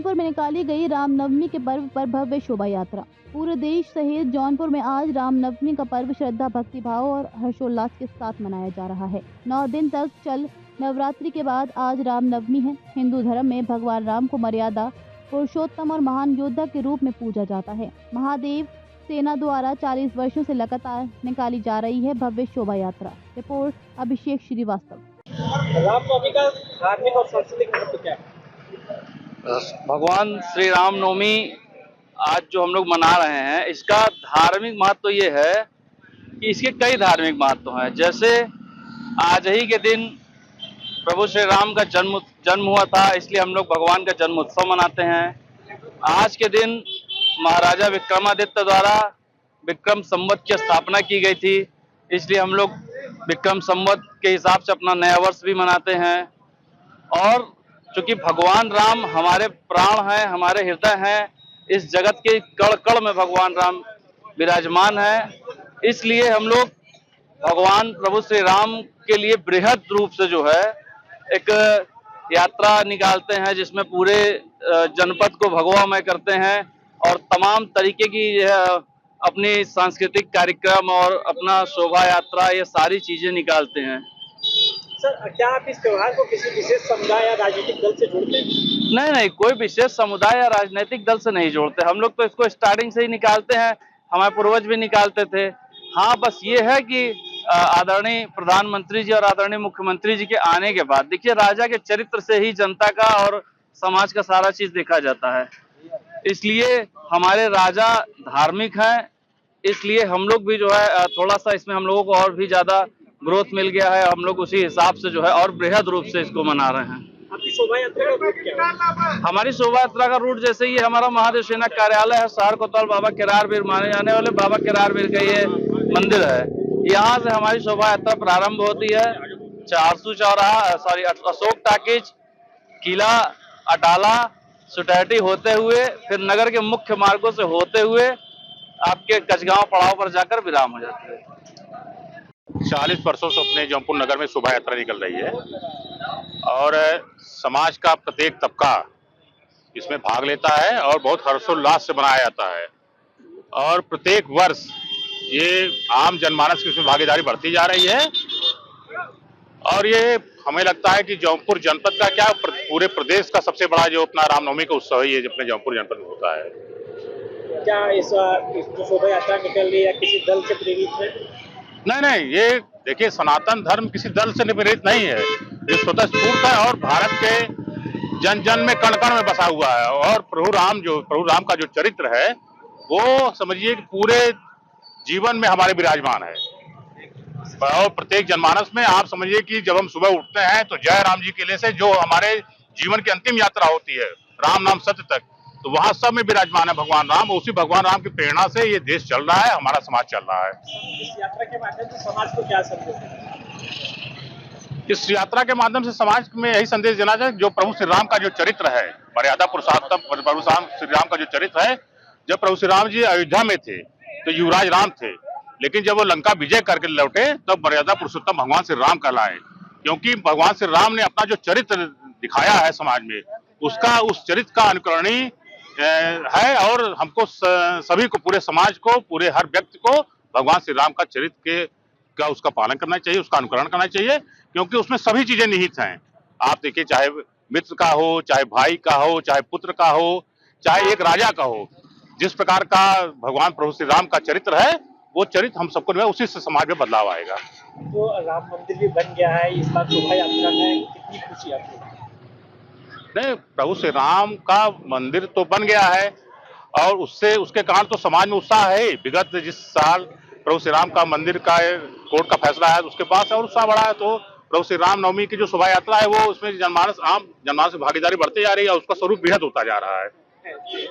जौनपुर में निकाली गई रामनवमी के पर्व पर भव्य शोभा यात्रा। पूरे देश सहित जौनपुर में आज रामनवमी का पर्व श्रद्धा, भक्ति भाव और हर्षोल्लास के साथ मनाया जा रहा है। 9 दिन तक चल नवरात्रि के बाद आज रामनवमी है। हिंदू धर्म में भगवान राम को मर्यादा पुरुषोत्तम और महान योद्धा के रूप में पूजा जाता है। महादेव सेना द्वारा 40 वर्षों से लगातार निकाली जा रही है भव्य शोभा यात्रा। रिपोर्ट अभिषेक श्रीवास्तव। रामनवमी का धार्मिक और सांस्कृतिक महत्व क्या है? भगवान श्री राम नवमी आज जो हम लोग मना रहे हैं, इसका धार्मिक महत्व ये है कि इसके कई धार्मिक महत्व हैं। जैसे आज ही के दिन प्रभु श्री राम का जन्म हुआ था, इसलिए हम लोग भगवान का जन्म उत्सव मनाते हैं। आज के दिन महाराजा विक्रमादित्य द्वारा विक्रम संवत की स्थापना की गई थी, इसलिए हम लोग विक्रम संवत के हिसाब से अपना नया वर्ष भी मनाते हैं। और चूंकि भगवान राम हमारे प्राण हैं, हमारे हृदय हैं, इस जगत के कण कण में भगवान राम विराजमान हैं, इसलिए हम लोग भगवान प्रभु श्री राम के लिए बृहद रूप से जो है एक यात्रा निकालते हैं, जिसमें पूरे जनपद को भगवामय करते हैं और तमाम तरीके की अपनी सांस्कृतिक कार्यक्रम और अपना शोभा यात्रा, ये सारी चीजें निकालते हैं। सर, क्या आप इस त्योहार को किसी विशेष समुदाय या राजनीतिक दल से जोड़ते हैं? नहीं, कोई विशेष समुदाय या राजनीतिक दल से नहीं जोड़ते। हम लोग तो इसको स्टार्टिंग से ही निकालते हैं, हमारे पूर्वज भी निकालते थे। हाँ, बस ये है कि आदरणीय प्रधानमंत्री जी और आदरणीय मुख्यमंत्री जी के आने के बाद, देखिए, राजा के चरित्र से ही जनता का और समाज का सारा चीज देखा जाता है। इसलिए हमारे राजा धार्मिक हैं, इसलिए हम लोग भी जो है थोड़ा सा इसमें हम लोगों को और भी ज्यादा ग्रोथ मिल गया है। हम लोग उसी हिसाब से जो है और बृहद रूप से इसको मना रहे हैं। आपकी शोभा यात्रा का रूट क्या है? हमारी शोभा यात्रा का रूट जैसे ये हमारा महादेव सेना कार्यालय है, शहर कोतवाल बाबा केरारवीर माने जाने वाले बाबा केरारवीर का ये मंदिर है। यहाँ से हमारी शोभा यात्रा प्रारंभ होती है। चारसू चौराहा, अशोक टाकीज, किला, अटाला, सुटैटी होते हुए फिर नगर के मुख्य मार्गों से होते हुए आपके कचगांव पड़ाव पर जाकर विराम हो जाती है। 40 वर्षों से अपने जौनपुर नगर में शोभा यात्रा निकल रही है और समाज का प्रत्येक तबका इसमें भाग लेता है और बहुत हर्षोल्लास से मनाया जाता है। और प्रत्येक वर्ष ये आम जनमानस की इसमें भागीदारी बढ़ती जा रही है और ये हमें लगता है कि जौनपुर जनपद का क्या पूरे प्रदेश का सबसे बड़ा जो अपना रामनवमी का उत्सव है, ये अपने जौनपुर जनपद में होता है। क्या इस जो शोभा यात्रा निकल रही है किसी दल से प्रेरित है? नहीं, ये देखिए, सनातन धर्म किसी दल से प्रेरित नहीं है, ये स्वतः स्फूर्त है और भारत के जन जन में कण कण में बसा हुआ है। और प्रभु राम का जो चरित्र है वो समझिए कि पूरे जीवन में हमारे विराजमान है। और प्रत्येक जनमानस में आप समझिए कि जब हम सुबह उठते हैं तो जय राम जी किले से जो हमारे जीवन की अंतिम यात्रा होती है राम नाम सत्य तक, तो वहां सब में विराजमान है भगवान राम। उसी भगवान राम की प्रेरणा से ये देश चल रहा है, हमारा समाज चल रहा है। इस यात्रा के माध्यम से समाज को क्या संदेश है? इस यात्रा के माध्यम से समाज में यही संदेश देना चाहिए, जो प्रभु श्री राम का जो चरित्र है, मर्यादा पुरुषोत्तम प्रभु श्री राम का जो चरित्र है, जब प्रभु श्री राम जी अयोध्या में थे तो युवराज राम थे, लेकिन जब वो लंका विजय करके लौटे तब मर्यादा पुरुषोत्तम भगवान श्री राम कहलाए, क्योंकि भगवान श्री राम ने अपना जो चरित्र दिखाया है समाज में, उस चरित्र का अनुकरणीय है। और हमको सभी को, पूरे समाज को, पूरे हर व्यक्ति को भगवान श्री राम का चरित्र का उसका पालन करना चाहिए, उसका अनुकरण करना चाहिए, क्योंकि उसमें सभी चीजें निहित हैं। आप देखिए, चाहे मित्र का हो, चाहे भाई का हो, चाहे पुत्र का हो, चाहे एक राजा का हो, जिस प्रकार का भगवान प्रभु श्री राम का चरित्र है, वो चरित्र हम सबको जो है उसी से समाज में बदलाव आएगा। तो राम मंदिर भी बन गया है, इस बार शोभा यात्रा में कितनी खुशी आपको? नहीं, प्रभु श्री राम का मंदिर तो बन गया है और उसके कारण तो समाज में उत्साह है। विगत जिस साल प्रभु श्री राम का मंदिर का कोर्ट का फैसला है, उसके बाद और उत्साह बढ़ा है। तो प्रभु श्री राम नवमी की जो शोभा यात्रा है वो उसमें आम जनमानस में भागीदारी बढ़ती जा रही है और उसका स्वरूप बृहद होता जा रहा है।